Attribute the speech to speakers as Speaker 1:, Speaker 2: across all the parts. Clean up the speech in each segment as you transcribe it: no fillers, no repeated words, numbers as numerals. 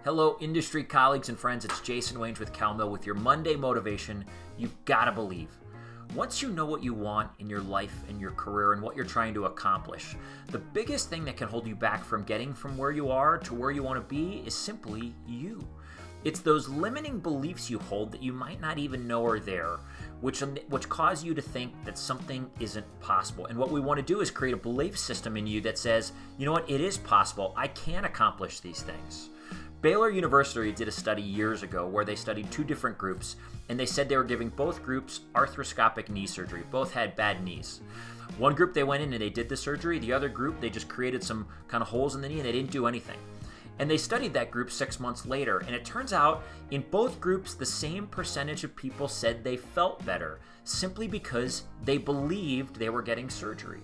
Speaker 1: Hello, industry colleagues and friends. It's Jason Wange with CalMill with your Monday motivation. You've got to believe. Once you know what you want in your life and your career and what you're trying to accomplish, the biggest thing that can hold you back from getting from where you are to where you want to be is simply you. It's those limiting beliefs you hold that you might not even know are there, which cause you to think that something isn't possible. And what we want to do is create a belief system in you that says, you know what, it is possible. I can accomplish these things. Baylor University did a study years ago where they studied two different groups, and they said they were giving both groups arthroscopic knee surgery. Both had bad knees. One group, they went in and they did the surgery. The other group, they just created some kind of holes in the knee and they didn't do anything. And they studied that group 6 months later, and it turns out in both groups, the same percentage of people said they felt better simply because they believed they were getting surgery.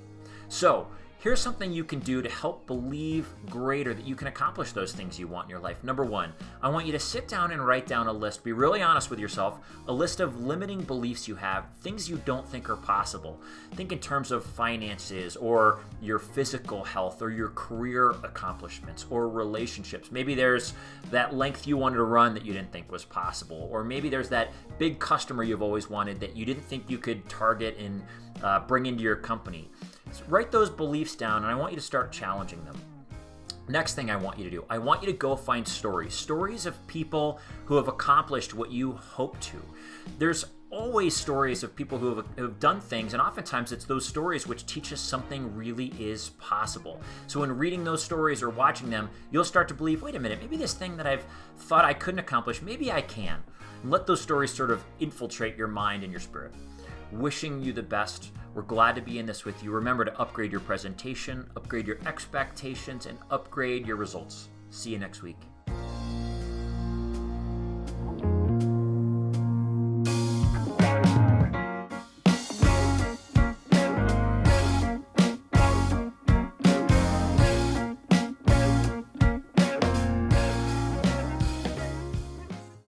Speaker 1: So, here's something you can do to help believe greater that you can accomplish those things you want in your life. Number one, I want you to sit down and write down a list. Be really honest with yourself. A list of limiting beliefs you have, things you don't think are possible. Think in terms of finances or your physical health or your career accomplishments or relationships. Maybe there's that length you wanted to run that you didn't think was possible. Or maybe there's that big customer you've always wanted that you didn't think you could target and bring into your company. So write those beliefs down, and I want you to start challenging them. Next thing I want you to do, I want you to go find stories of people who have accomplished what you hope to. There's always stories of people who have done things, and oftentimes it's those stories which teach us something really is possible. So in reading those stories or watching them, you'll start to believe, wait a minute, maybe this thing that I've thought I couldn't accomplish, maybe I can. And let those stories sort of infiltrate your mind and your spirit. Wishing you the best. We're glad to be in this with you. Remember to upgrade your presentation, upgrade your expectations, and upgrade your results. See you next week.